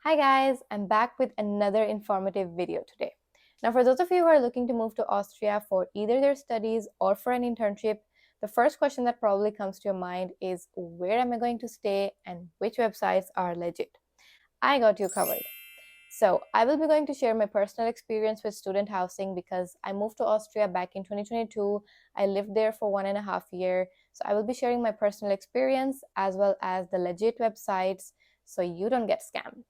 Hi guys, I'm back with another informative video today. Now for those of you who are looking to move to Austria for either their studies or for an internship, the first question that probably comes to your mind is where am I going to stay and which websites are legit? I got you covered. So I will be going to share my personal experience with student housing because I moved to Austria back in 2022. I lived there for 1.5 years. So I will be sharing my personal experience as well as the legit websites so you don't get scammed.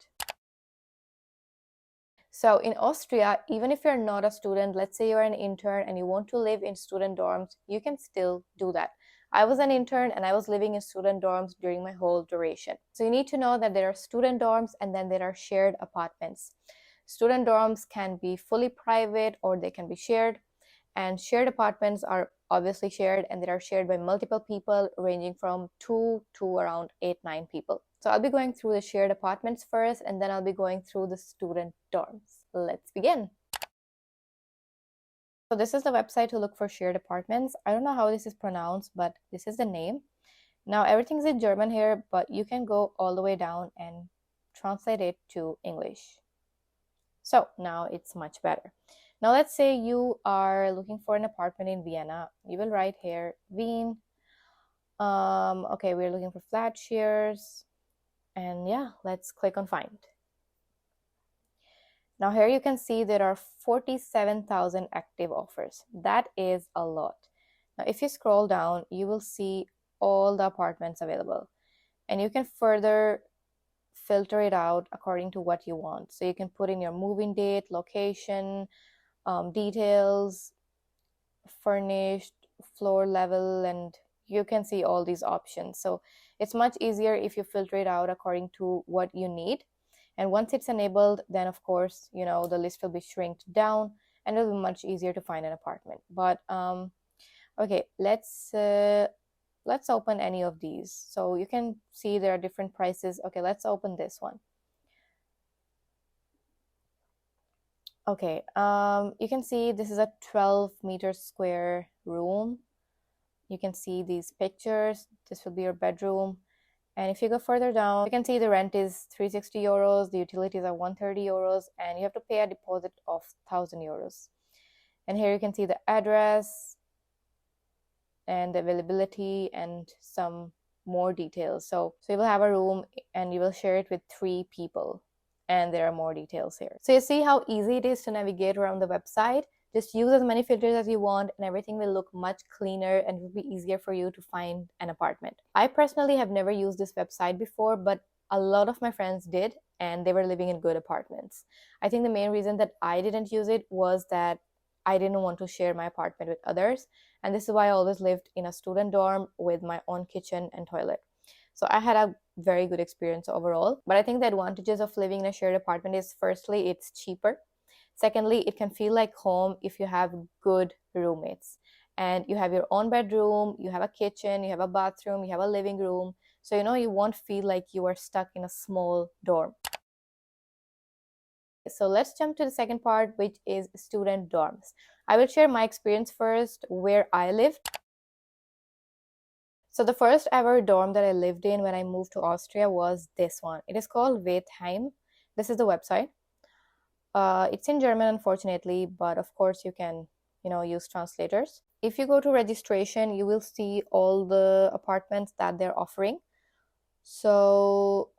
So in Austria, even if you're not a student, let's say you're an intern and you want to live in student dorms, you can still do that. I was an intern and I was living in student dorms during my whole duration. So you need to know that there are student dorms and then there are shared apartments. Student dorms can be fully private or they can be shared, and shared apartments are obviously shared and they are shared by multiple people ranging from 2 to around 8-9 people. So I'll be going through the shared apartments first and then I'll be going through the student dorms. Let's begin. So this is the website to look for shared apartments. I don't know how this is pronounced, but this is the name. Now everything's in German here, but you can go all the way down and translate it to English. So now it's much better. Now let's say you are looking for an apartment in Vienna. You will write here Wien. Okay, we're looking for flat shares. And yeah, let's click on find. Now here you can see there are 47,000 active offers. That is a lot. Now if you scroll down, you will see all the apartments available. And you can further filter it out according to what you want. So you can put in your moving date, location, details, furnished, floor level, and you can see all these options. So it's much easier if you filter it out according to what you need. And once it's enabled, then of course, the list will be shrinked down and it'll be much easier to find an apartment. But okay, let's open any of these. So you can see there are different prices. Okay, let's open this one. Okay, you can see this is a 12-meter square room. You can see these pictures. This will be your bedroom. And if you go further down, you can see the rent is 360 euros, the utilities are 130 euros, and you have to pay a deposit of 1,000 euros. And here you can see the address and the availability and some more details. So you will have a room and you will share it with 3 people. And there are more details here. So you see how easy it is to navigate around the website. Just use as many filters as you want and everything will look much cleaner and it will be easier for you to find an apartment. I personally have never used this website before, but a lot of my friends did and they were living in good apartments. I think the main reason that I didn't use it was that I didn't want to share my apartment with others. And this is why I always lived in a student dorm with my own kitchen and toilet. So I had a very good experience overall. But I think the advantages of living in a shared apartment is firstly, it's cheaper. Secondly, it can feel like home if you have good roommates. And you have your own bedroom, you have a kitchen, you have a bathroom, you have a living room. So, you won't feel like you are stuck in a small dorm. So let's jump to the second part, which is student dorms. I will share my experience first, where I lived. So the first ever dorm that I lived in when I moved to Austria was this one. It is called Vetmed. This is the website. It's in German, unfortunately, but of course you can, use translators. If you go to registration, you will see all the apartments that they're offering. So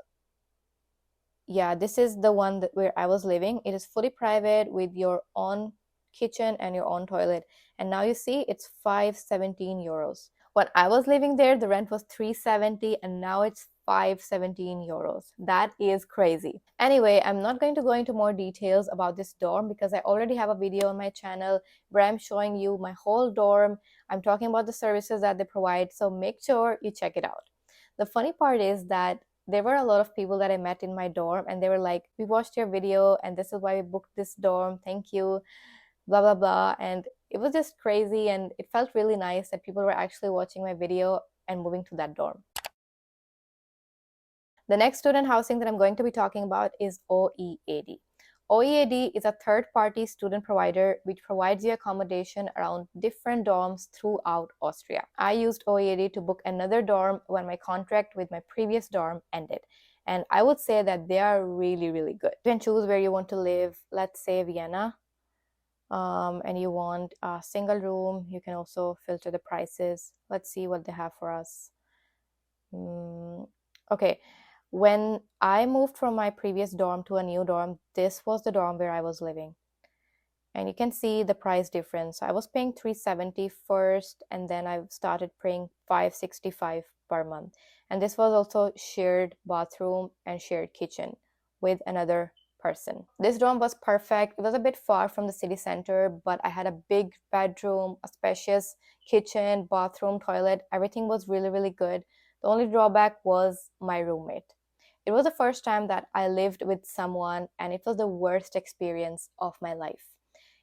yeah, this is the one where I was living. It is fully private with your own kitchen and your own toilet. And now you see it's 517 euros. When I was living there, the rent was 370 and now it's 517 euros. That is crazy. Anyway, I'm not going to go into more details about this dorm because I already have a video on my channel where I'm showing you my whole dorm. I'm talking about the services that they provide, so make sure you check it out. The funny part is that there were a lot of people that I met in my dorm and they were like, we watched your video and this is why we booked this dorm, thank you, blah blah blah. And it was just crazy and it felt really nice that people were actually watching my video and moving to that dorm. The next student housing that I'm going to be talking about is OEAD. OEAD is a third-party student provider which provides you accommodation around different dorms throughout Austria. I used OEAD to book another dorm when my contract with my previous dorm ended. and I would say that they are really, really good. You can choose where you want to live. Let's say Vienna, and you want a single room. You can also filter the prices. Let's see what they have for us. Okay, when I moved from my previous dorm to a new dorm, this was the dorm where I was living. And you can see the price difference. I was paying $370 first, and then I started paying $565 per month. And this was also shared bathroom and shared kitchen with another person. This dorm was perfect. It was a bit far from the city center, but I had a big bedroom, a spacious kitchen, bathroom, toilet. Everything was really, really good. The only drawback was my roommate. It was the first time that I lived with someone, and it was the worst experience of my life.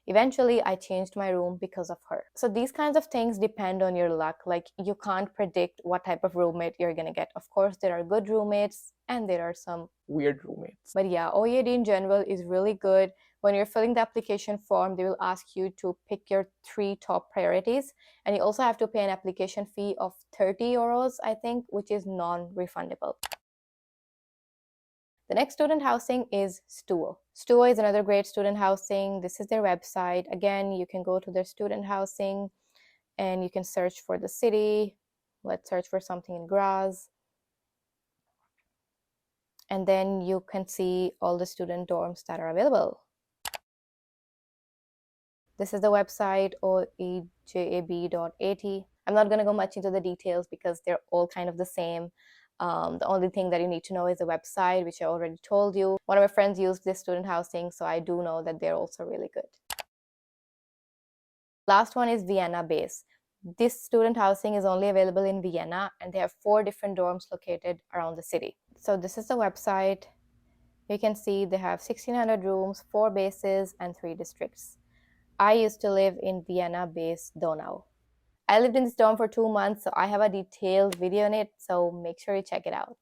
Eventually, I changed my room because of her. So these kinds of things depend on your luck. Like, you can't predict what type of roommate you're gonna get. Of course, there are good roommates and there are some weird roommates. But yeah, OEAD in general is really good. When you're filling the application form, they will ask you to pick your 3 top priorities. And you also have to pay an application fee of 30 euros, I think, which is non-refundable. The next student housing is STUWO. STUWO is another great student housing. This is their website. Again, you can go to their student housing and you can search for the city. Let's search for something in Graz. And then you can see all the student dorms that are available. This is the website, OEJAB.at. I'm not going to go much into the details because they're all kind of the same. The only thing that you need to know is the website, which I already told you. One of my friends used this student housing, so I do know that they're also really good. Last one is Vienna base. This student housing is only available in Vienna, and they have 4 different dorms located around the city. So this is the website. You can see they have 1,600 rooms, 4 bases, and 3 districts. I used to live in Vienna base Donau. I lived in this dorm for 2 months, so I have a detailed video on it, so make sure you check it out.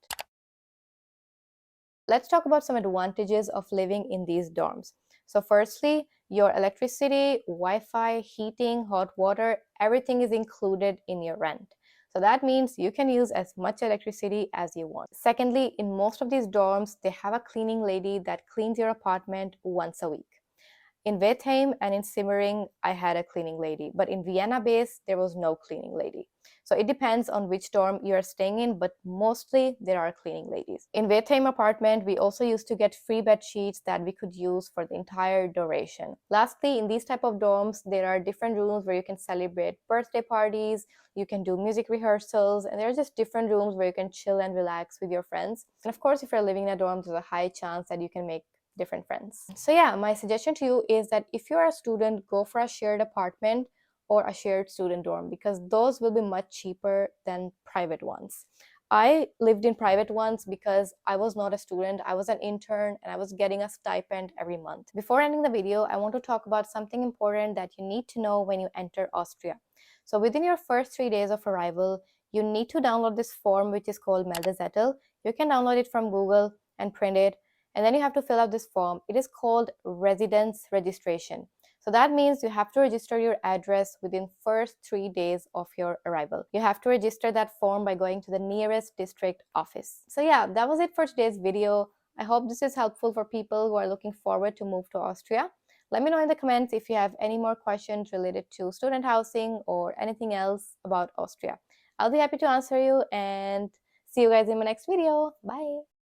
Let's talk about some advantages of living in these dorms. So firstly, your electricity, Wi-Fi, heating, hot water, everything is included in your rent. So that means you can use as much electricity as you want. Secondly, in most of these dorms, they have a cleaning lady that cleans your apartment once a week. In Vetmed and in Simmering, I had a cleaning lady, but in Vienna base, there was no cleaning lady. So it depends on which dorm you are staying in, but mostly there are cleaning ladies. In Vetmed apartment, we also used to get free bed sheets that we could use for the entire duration. Lastly, in these type of dorms, there are different rooms where you can celebrate birthday parties, you can do music rehearsals, and there are just different rooms where you can chill and relax with your friends. And of course, if you're living in a dorm, there's a high chance that you can make different friends. So yeah, my suggestion to you is that if you're a student, go for a shared apartment or a shared student dorm, because those will be much cheaper than private ones. I lived in private ones because I was not a student, I was an intern, and I was getting a stipend every month. Before ending the video, I want to talk about something important that you need to know when you enter Austria. So within your first 3 days of arrival, you need to download this form, which is called Meldezettel. You can download it from Google and print it, and then you have to fill out this form. It is called residence registration. So that means you have to register your address within first 3 days of your arrival. You have to register that form by going to the nearest district office. So yeah, that was it for today's video. I hope this is helpful for people who are looking forward to move to Austria. Let me know in the comments if you have any more questions related to student housing or anything else about Austria. I'll be happy to answer you, and see you guys in my next video. Bye!